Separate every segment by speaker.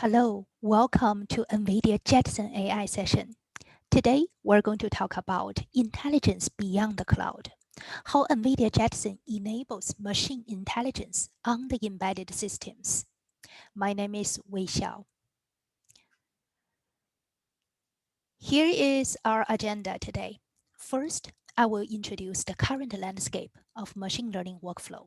Speaker 1: Hello, welcome to NVIDIA Jetson AI session. Today, we're going to talk about intelligence beyond the cloud, how NVIDIA Jetson enables machine intelligence on the embedded systems. My name is Xiao. Here is our agenda today. First, I will introduce the current landscape of machine learning workflow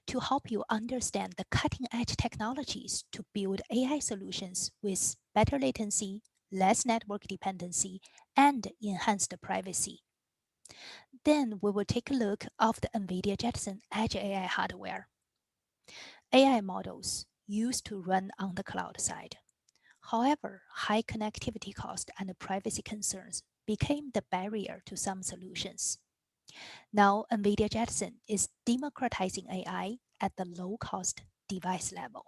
Speaker 1: to help you understand the cutting-edge technologies to build AI solutions with better latency, less network dependency, and enhanced privacy. Then we will take a look of the NVIDIA Jetson Edge AI hardware. AI models used to run on the cloud side. However, high connectivity cost and privacy concerns became the barrier to some solutions. Now, NVIDIA Jetson is democratizing AI at the low-cost device level.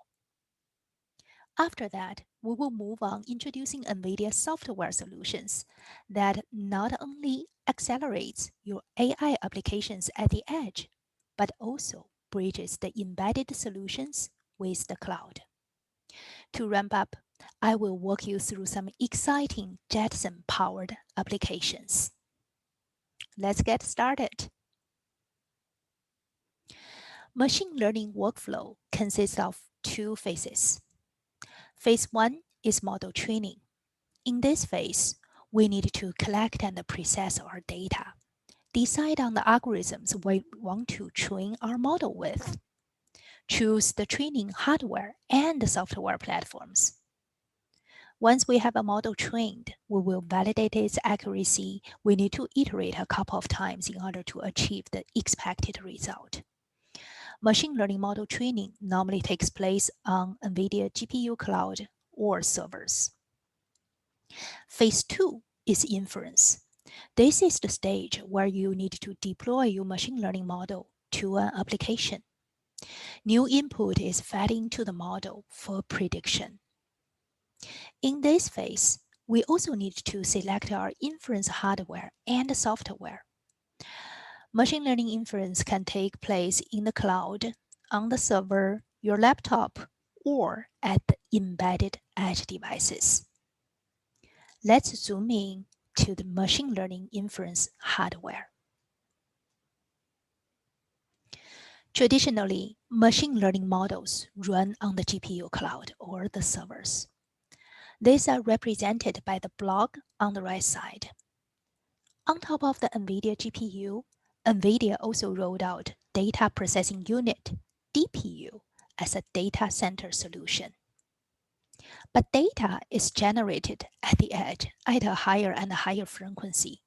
Speaker 1: After that, we will move on introducing NVIDIA software solutions that not only accelerates your AI applications at the edge, but also bridges the embedded solutions with the cloud. To ramp up, I will walk you through some exciting Jetson-powered applications. Let's get started. Machine learning workflow consists of two phases. Phase 1 is model training. In this phase, we need to collect and process our data, decide on the algorithms we want to train our model with, choose the training hardware and software platforms. Once we have a model trained, we will validate its accuracy. We need to iterate a couple of times in order to achieve the expected result. Machine learning model training normally takes place on NVIDIA GPU cloud or servers. Phase 2 is inference. This is the stage where you need to deploy your machine learning model to an application. New input is fed into the model for prediction. In this phase, we also need to select our inference hardware and software. Machine learning inference can take place in the cloud, on the server, your laptop, or at the embedded edge devices. Let's zoom in to the machine learning inference hardware. Traditionally, machine learning models run on the GPU cloud or the servers. These are represented by the block on the right side. On top of the NVIDIA GPU, NVIDIA also rolled out Data Processing Unit, DPU, as a data center solution. But data is generated at the edge at a higher and higher frequency.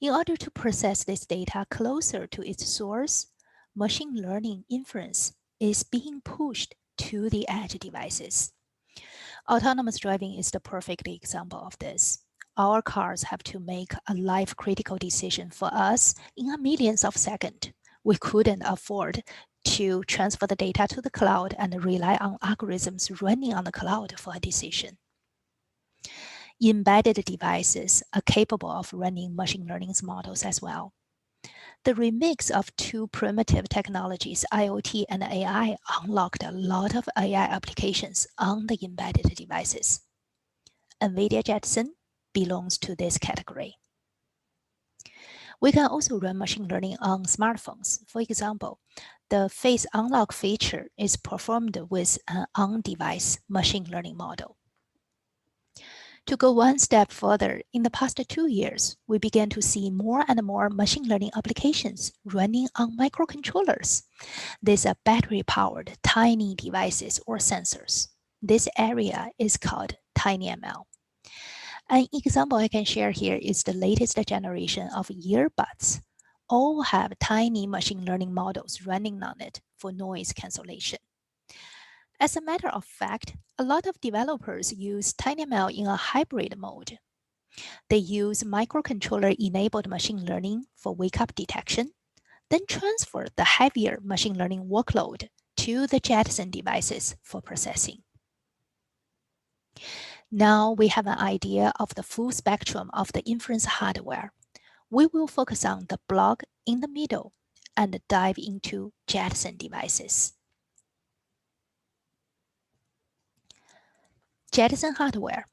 Speaker 1: In order to process this data closer to its source, machine learning inference is being pushed to the edge devices. Autonomous driving is the perfect example of this. Our cars have to make a life-critical decision for us in a millions of seconds. We couldn't afford to transfer the data to the cloud and rely on algorithms running on the cloud for a decision. Embedded devices are capable of running machine learning models as well. The remix of two primitive technologies, IoT and AI, unlocked a lot of AI applications on the embedded devices. NVIDIA Jetson belongs to this category. We can also run machine learning on smartphones. For example, the face unlock feature is performed with an on-device machine learning model. To go one step further, in the past 2 years, we began to see more and more machine learning applications running on microcontrollers. These are battery-powered tiny devices or sensors. This area is called TinyML. An example I can share here is the latest generation of earbuds. All have tiny machine learning models running on it for noise cancellation. As a matter of fact, a lot of developers use TinyML in a hybrid mode. They use microcontroller-enabled machine learning for wake-up detection, then transfer the heavier machine learning workload to the Jetson devices for processing. Now we have an idea of the full spectrum of the inference hardware. We will focus on the block in the middle and dive into Jetson devices. Jetson Hardware.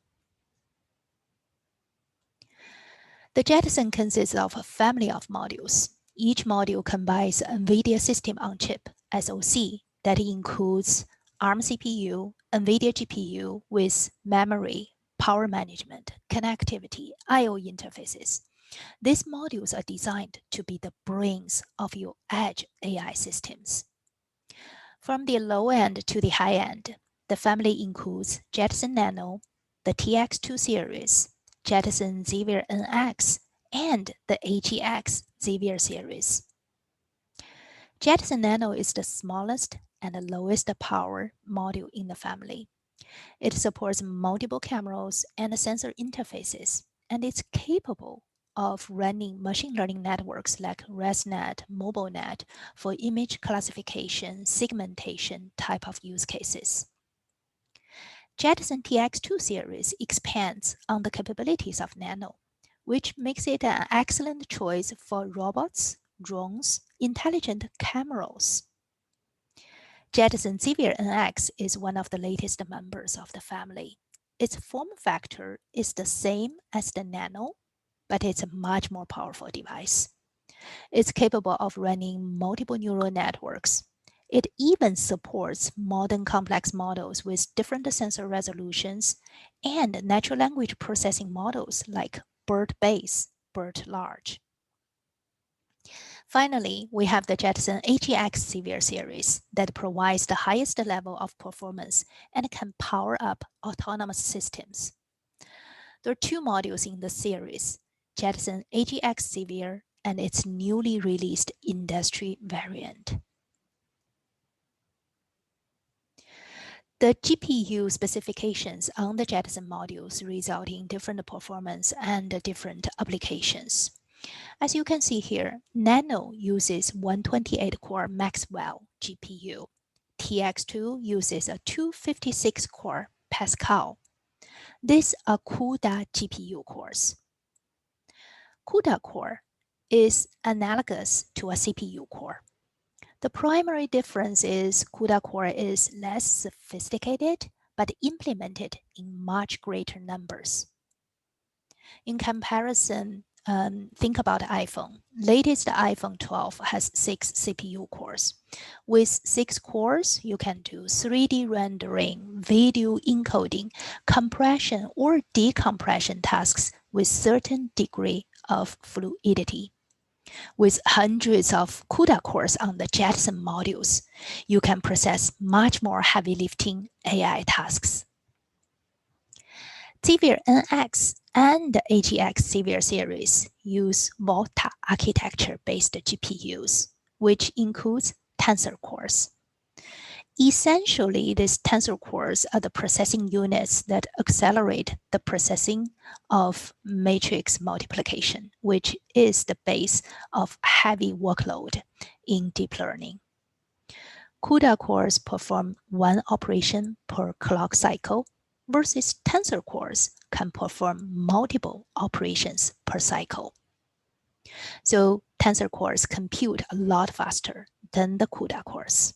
Speaker 1: The Jetson consists of a family of modules. Each module combines NVIDIA System on Chip (SoC) that includes ARM CPU, NVIDIA GPU with memory, power management, connectivity, I/O interfaces. These modules are designed to be the brains of your edge AI systems. From the low end to the high end, the family includes Jetson Nano, the TX2 series, Jetson Xavier NX, and the AGX Xavier series. Jetson Nano is the smallest and the lowest power module in the family. It supports multiple cameras and sensor interfaces, and it's capable of running machine learning networks like ResNet, MobileNet for image classification, segmentation type of use cases. Jetson TX2 series expands on the capabilities of Nano, which makes it an excellent choice for robots, drones, intelligent cameras. Jetson Xavier NX is one of the latest members of the family. Its form factor is the same as the Nano, but it's a much more powerful device. It's capable of running multiple neural networks. It even supports modern complex models with different sensor resolutions and natural language processing models like BERT-based, BERT-large. Finally, we have the Jetson AGX Xavier series that provides the highest level of performance and can power up autonomous systems. There are two modules in the series, Jetson AGX Xavier and its newly released industry variant. The GPU specifications on the Jetson modules result in different performance and different applications. As you can see here, Nano uses 128-core Maxwell GPU. TX2 uses a 256-core Pascal. These are CUDA GPU cores. CUDA core is analogous to a CPU core. The primary difference is CUDA core is less sophisticated but implemented in much greater numbers. In comparison, think about iPhone. Latest iPhone 12 has 6 CPU cores. With 6 cores, you can do 3D rendering, video encoding, compression or decompression tasks with certain degree of fluidity. With hundreds of CUDA cores on the Jetson modules, you can process much more heavy lifting AI tasks. Xavier NX and the AGX Xavier series use Volta architecture-based GPUs, which includes tensor cores. Essentially, these tensor cores are the processing units that accelerate the processing of matrix multiplication, which is the base of heavy workload in deep learning. CUDA cores perform one operation per clock cycle, versus tensor cores can perform multiple operations per cycle. So tensor cores compute a lot faster than the CUDA cores.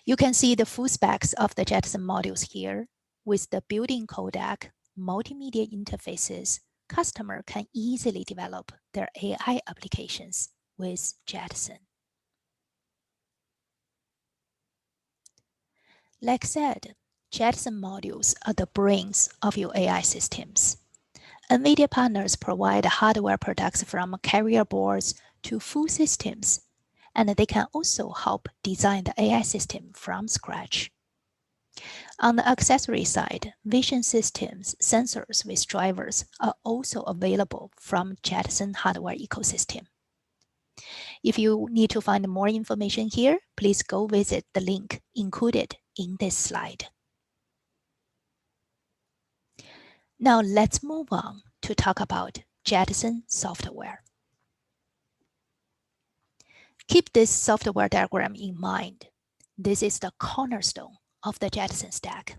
Speaker 1: You can see the full specs of the Jetson modules here. With the built-in codec, multimedia interfaces, customer can easily develop their AI applications with Jetson. Like said, Jetson modules are the brains of your AI systems. NVIDIA partners provide hardware products from carrier boards to full systems, and they can also help design the AI system from scratch. On the accessory side, vision systems, sensors with drivers are also available from Jetson Hardware ecosystem. If you need to find more information here, please go visit the link included in this slide. Now let's move on to talk about Jetson Software. Keep this software diagram in mind. This is the cornerstone of the Jetson stack.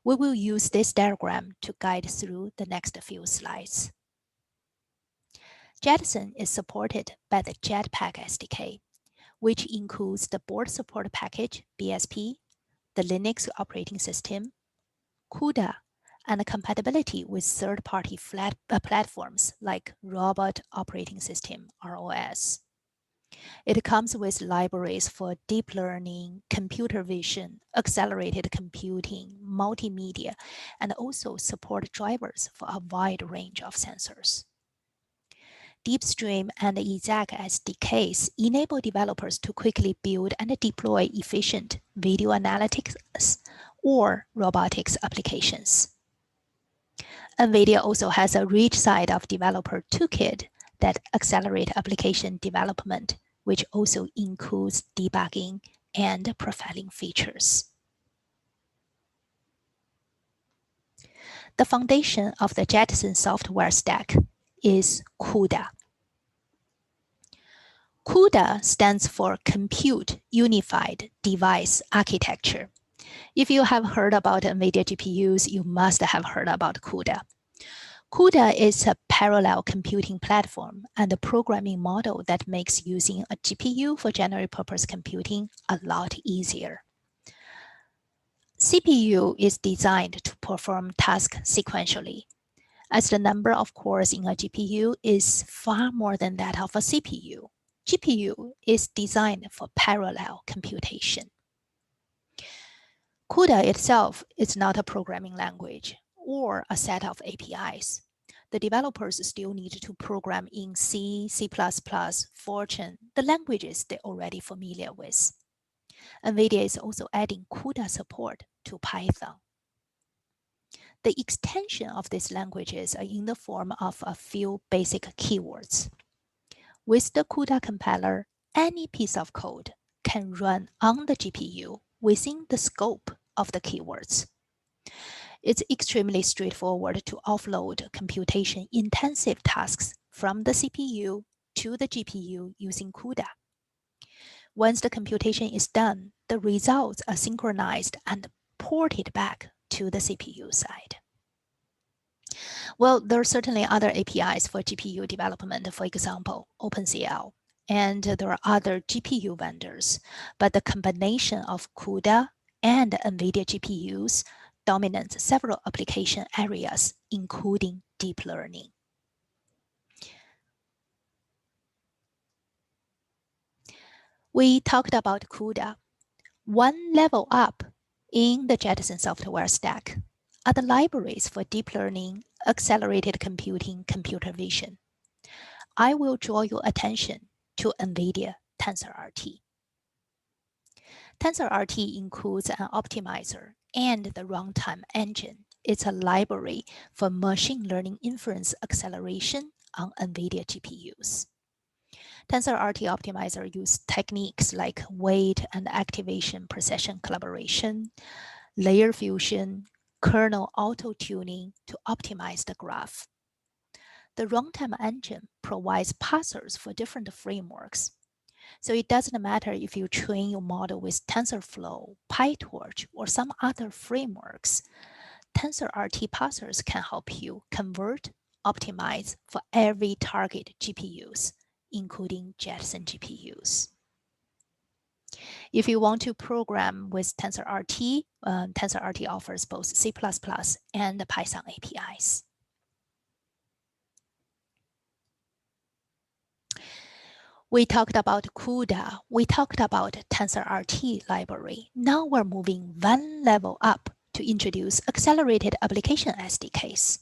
Speaker 1: We will use this diagram to guide through the next few slides. Jetson is supported by the Jetpack SDK, which includes the board support package, BSP, the Linux operating system, CUDA, and compatibility with third-party platforms like Robot operating system, ROS. It comes with libraries for deep learning, computer vision, accelerated computing, multimedia, and also support drivers for a wide range of sensors. Deepstream and Exact SDKs enable developers to quickly build and deploy efficient video analytics or robotics applications. NVIDIA also has a rich set of developer toolkit that accelerate application development, which also includes debugging and profiling features. The foundation of the Jetson software stack is CUDA. CUDA stands for Compute Unified Device Architecture. If you have heard about NVIDIA GPUs, you must have heard about CUDA. CUDA is a parallel computing platform and a programming model that makes using a GPU for general purpose computing a lot easier. CPU is designed to perform tasks sequentially, as the number of cores in a GPU is far more than that of a CPU. GPU is designed for parallel computation. CUDA itself is not a programming language or a set of APIs. The developers still need to program in C, C++, Fortran, the languages they're already familiar with. NVIDIA is also adding CUDA support to Python. The extension of these languages are in the form of a few basic keywords. With the CUDA compiler, any piece of code can run on the GPU within the scope of the keywords. It's extremely straightforward to offload computation-intensive tasks from the CPU to the GPU using CUDA. Once the computation is done, the results are synchronized and ported back to the CPU side. Well, there are certainly other APIs for GPU development, for example, OpenCL, and there are other GPU vendors, but the combination of CUDA and NVIDIA GPUs dominates several application areas, including deep learning. We talked about CUDA. One level up in the Jetson software stack are the libraries for deep learning, accelerated computing, computer vision. I will draw your attention to NVIDIA TensorRT. TensorRT includes an optimizer and the runtime engine. It's a library for machine learning inference acceleration on NVIDIA GPUs. TensorRT optimizer uses techniques like weight and activation precision collaboration, layer fusion, kernel auto-tuning to optimize the graph. The runtime engine provides parsers for different frameworks. So it doesn't matter if you train your model with TensorFlow, PyTorch, or some other frameworks. TensorRT parsers can help you convert, optimize for every target GPUs, including Jetson GPUs. If you want to program with TensorRT, TensorRT offers both C++ and Python APIs. We talked about CUDA, we talked about TensorRT library. Now we're moving one level up to introduce accelerated application SDKs.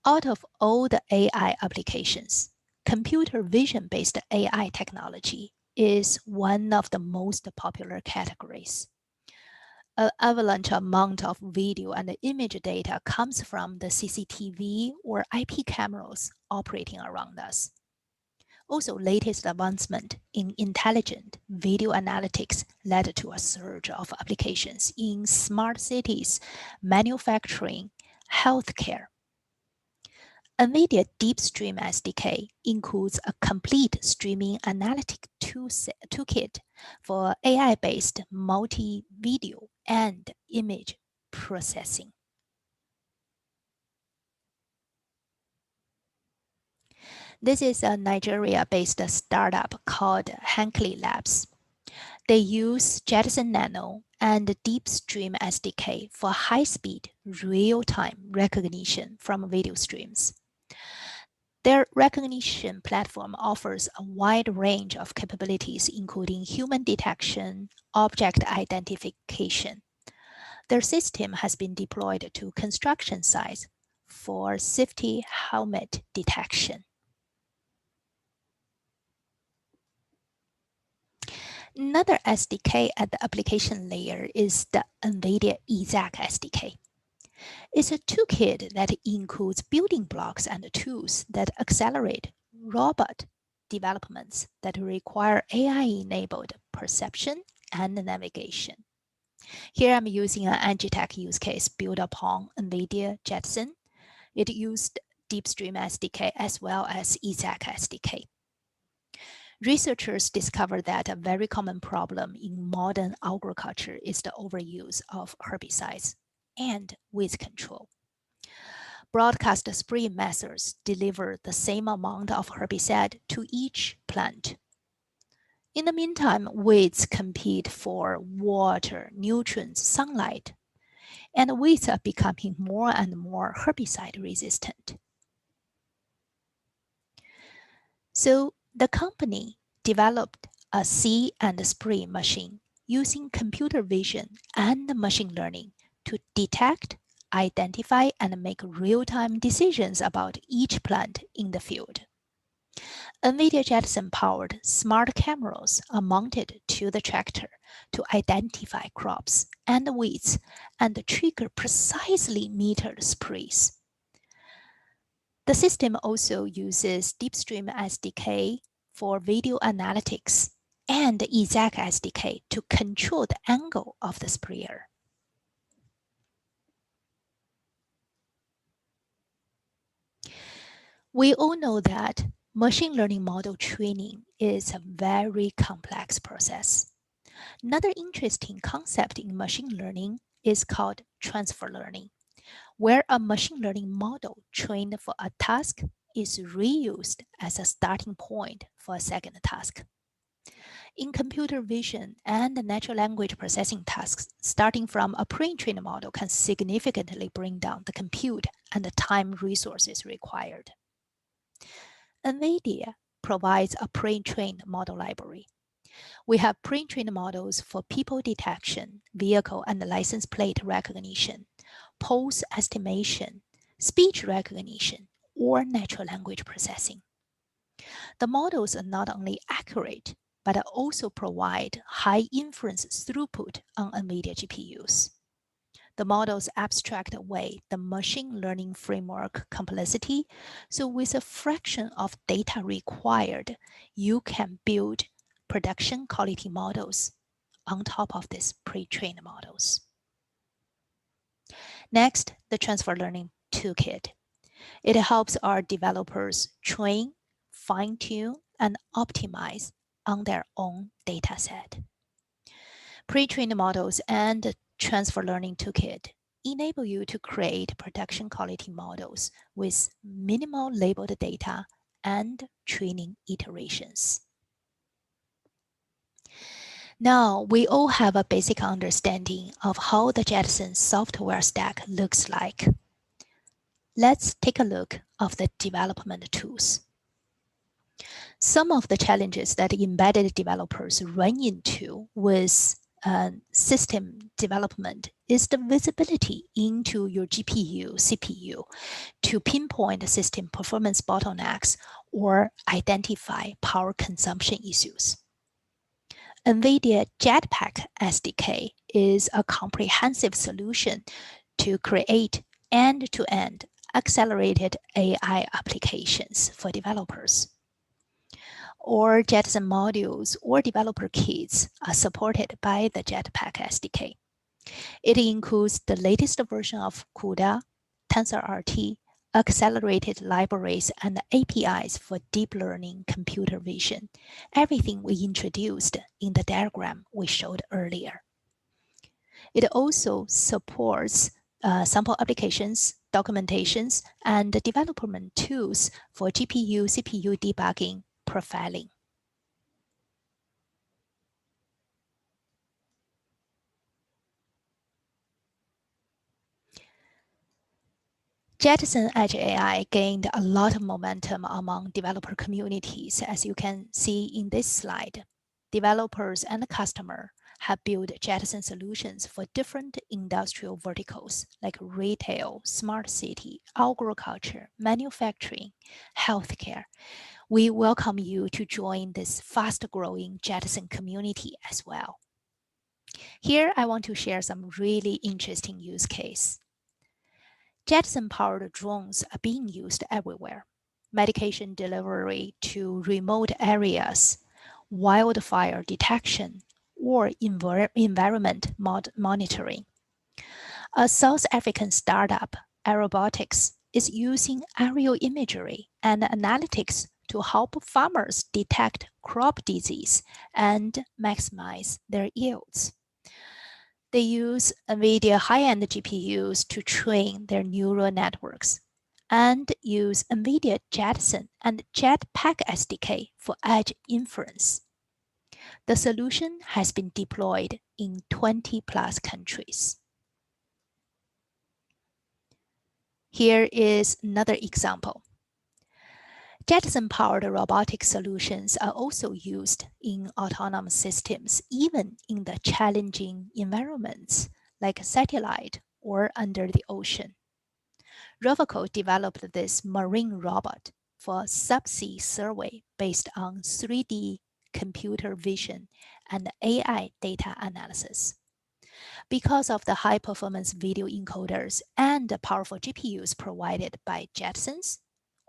Speaker 1: Out of all the AI applications, computer vision-based AI technology is one of the most popular categories. An avalanche amount of video and image data comes from the CCTV or IP cameras operating around us. Also, latest advancement in intelligent video analytics led to a surge of applications in smart cities, manufacturing, healthcare. NVIDIA Deepstream SDK includes a complete streaming analytic toolkit for AI-based multi-video and image processing. This is a Nigeria-based startup called Hankley Labs. They use Jetson Nano and DeepStream SDK for high-speed, real-time recognition from video streams. Their recognition platform offers a wide range of capabilities, including human detection, object identification. Their system has been deployed to construction sites for safety helmet detection. Another SDK at the application layer is the NVIDIA EZAC SDK. It's a toolkit that includes building blocks and tools that accelerate robot developments that require AI-enabled perception and navigation. Here I'm using an Engitech use case built upon NVIDIA Jetson. It used DeepStream SDK as well as EZAC SDK. Researchers discovered that a very common problem in modern agriculture is the overuse of herbicides and weed control. Broadcast spray methods deliver the same amount of herbicide to each plant. In the meantime, weeds compete for water, nutrients, sunlight, and weeds are becoming more and more herbicide resistant. So the company developed a see and spray machine using computer vision and machine learning to detect, identify, and make real-time decisions about each plant in the field. NVIDIA Jetson-powered smart cameras are mounted to the tractor to identify crops and weeds and trigger precisely metered sprays. The system also uses DeepStream SDK for video analytics and EZAC SDK to control the angle of the sprayer. We all know that machine learning model training is a very complex process. Another interesting concept in machine learning is called transfer learning, where a machine learning model trained for a task is reused as a starting point for a second task. In computer vision and natural language processing tasks, starting from a pre-trained model can significantly bring down the compute and the time resources required. NVIDIA provides a pre-trained model library. We have pre-trained models for people detection, vehicle and license plate recognition, pose estimation, speech recognition, or natural language processing. The models are not only accurate, but also provide high inference throughput on NVIDIA GPUs. The models abstract away the machine learning framework complexity, so with a fraction of data required, you can build production quality models on top of these pre-trained models. Next, the transfer learning toolkit. It helps our developers train, fine-tune, and optimize on their own dataset. Pre-trained models and transfer learning toolkit enable you to create production quality models with minimal labeled data and training iterations. Now, we all have a basic understanding of how the Jetson software stack looks like. Let's take a look at the development tools. Some of the challenges that embedded developers run into with system development is the visibility into your GPU, CPU to pinpoint system performance bottlenecks or identify power consumption issues. NVIDIA Jetpack SDK is a comprehensive solution to create end-to-end accelerated AI applications for developers. Or Jetson modules or developer kits are supported by the Jetpack SDK. It includes the latest version of CUDA, TensorRT, accelerated libraries, and APIs for deep learning computer vision, everything we introduced in the diagram we showed earlier. It also supports sample applications, documentations, and development tools for GPU, CPU debugging, profiling. Jetson Edge AI gained a lot of momentum among developer communities, as you can see in this slide. Developers and customers have built Jetson solutions for different industrial verticals like retail, smart city, agriculture, manufacturing, healthcare. We welcome you to join this fast-growing Jetson community as well. Here, I want to share some really interesting use case. Jetson-powered drones are being used everywhere. Medication delivery to remote areas, wildfire detection, or environment monitoring. A South African startup, Robotics, is using aerial imagery and analytics to help farmers detect crop disease and maximize their yields. They use NVIDIA high-end GPUs to train their neural networks and use NVIDIA Jetson and Jetpack SDK for edge inference. The solution has been deployed in 20 plus countries. Here is another example. Jetson-powered robotic solutions are also used in autonomous systems, even in the challenging environments like satellite or under the ocean. Robotic developed this marine robot for subsea survey based on 3D computer vision and AI data analysis. Because of the high-performance video encoders and the powerful GPUs provided by Jetsons,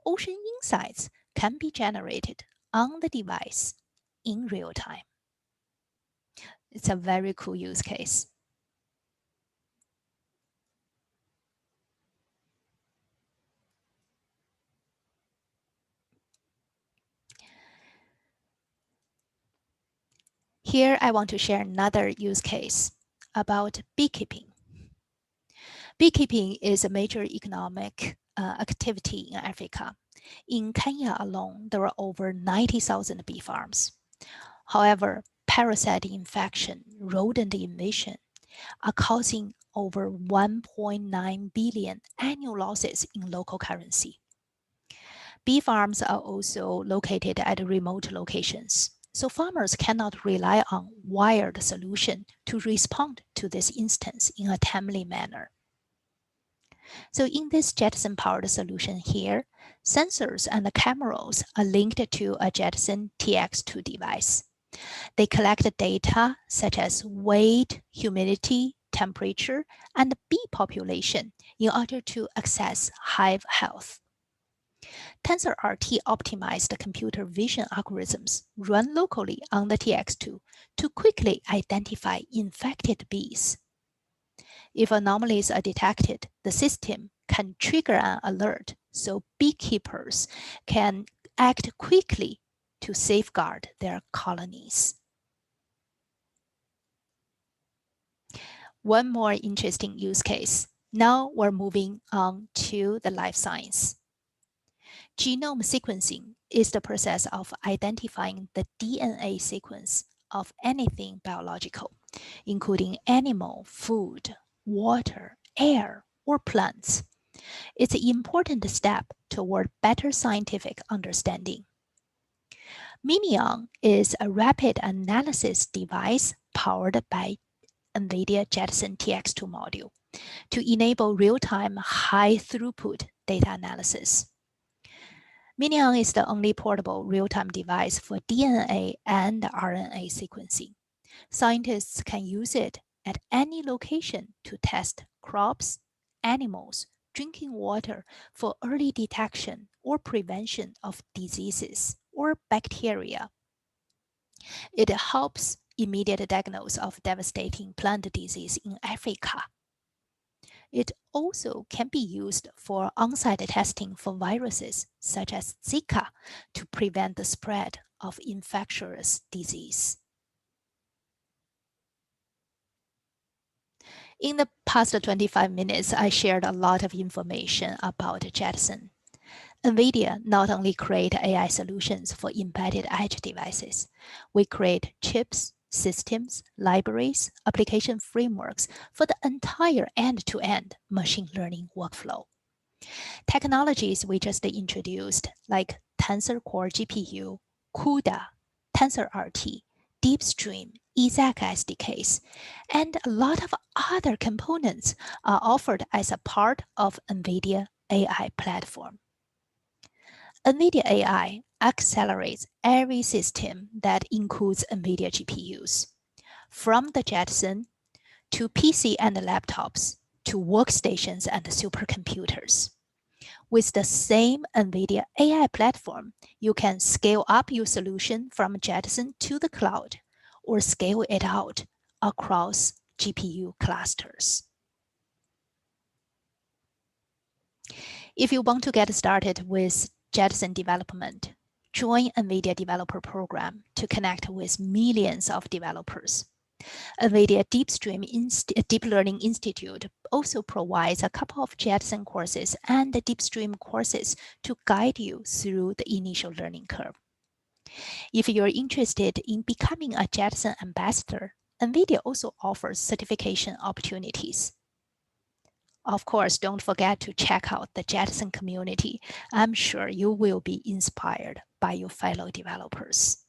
Speaker 1: ocean insights can be generated on the device in real time. It's a very cool use case. Here, I want to share another use case about beekeeping. Beekeeping is a major economic activity in Africa. In Kenya alone, there are over 90,000 bee farms. However, parasite infection, rodent invasion are causing over 1.9 billion annual losses in local currency. Bee farms are also located at remote locations, so farmers cannot rely on wired solution to respond to this instance in a timely manner. So in this Jetson-powered solution here, sensors and cameras are linked to a Jetson TX2 device. They collect data such as weight, humidity, temperature, and bee population in order to assess hive health. TensorRT optimized computer vision algorithms run locally on the TX2 to quickly identify infected bees. If anomalies are detected, the system can trigger an alert so beekeepers can act quickly to safeguard their colonies. One more interesting use case. Now we're moving on to the life science. Genome sequencing is the process of identifying the DNA sequence of anything biological, including animal, food, water, air, or plants. It's an important step toward better scientific understanding. Minion is a rapid analysis device powered by NVIDIA Jetson TX2 module to enable real-time high-throughput data analysis. Minion is the only portable real-time device for DNA and RNA sequencing. Scientists can use it at any location to test crops, animals, drinking water for early detection or prevention of diseases or bacteria. It helps immediate diagnosis of devastating plant disease in Africa. It also can be used for on-site testing for viruses such as Zika to prevent the spread of infectious disease. In the past 25 minutes, I shared a lot of information about Jetson. NVIDIA not only create AI solutions for embedded edge devices, we create chips, systems, libraries, application frameworks for the entire end-to-end machine learning workflow. Technologies we just introduced, like Tensor Core GPU, CUDA, TensorRT, DeepStream, EZAC SDKs, and a lot of other components are offered as a part of NVIDIA AI platform. NVIDIA AI accelerates every system that includes NVIDIA GPUs, from the Jetson to PC and laptops to workstations and supercomputers. With the same NVIDIA AI platform, you can scale up your solution from Jetson to the cloud or scale it out across GPU clusters. If you want to get started with Jetson development, join NVIDIA Developer Program to connect with millions of developers. NVIDIA Deep Learning Institute also provides a couple of Jetson courses and DeepStream courses to guide you through the initial learning curve. If you're interested in becoming a Jetson ambassador, NVIDIA also offers certification opportunities. Of course, don't forget to check out the Jetson community. I'm sure you will be inspired by your fellow developers.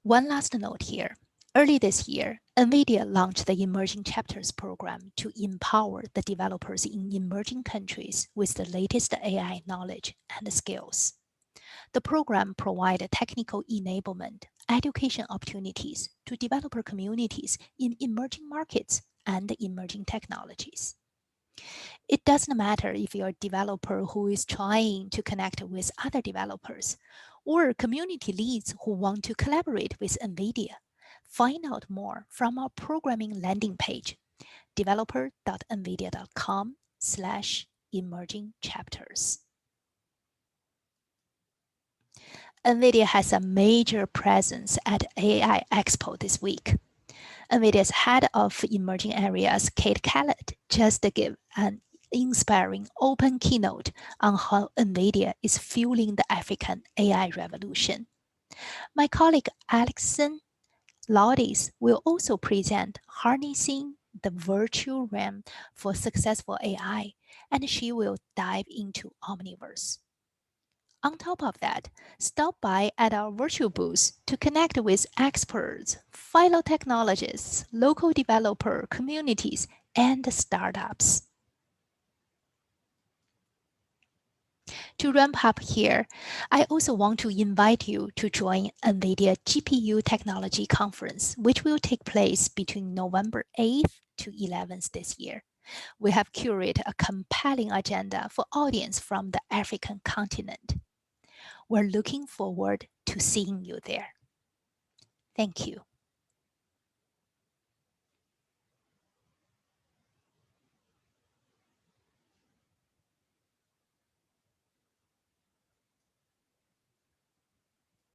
Speaker 1: One last note here. Early this year, NVIDIA launched the Emerging Chapters program to empower the developers in emerging countries with the latest AI knowledge and skills. The program provides technical enablement, education opportunities to developer communities in emerging markets and emerging technologies. It doesn't matter if you're a developer who is trying to connect with other developers or community leads who want to collaborate with NVIDIA. Find out more from our programming landing page, developer.nvidia.com/emerging chapters. NVIDIA has a major presence at AI Expo this week. NVIDIA's head of emerging areas, Kate Kellett, just gave an inspiring open keynote on how NVIDIA is fueling the African AI revolution. My colleague Alexson Laudis will also present Harnessing the Virtual Realm for Successful AI, and she will dive into Omniverse. On top of that, stop by at our virtual booth to connect with experts, fellow technologists, local developer communities, and startups. To ramp up here, I also want to invite you to join NVIDIA GPU Technology Conference, which will take place between November 8th to 11th this year. We have curated a compelling agenda for audience from the African continent. We're looking forward to seeing you there. Thank you.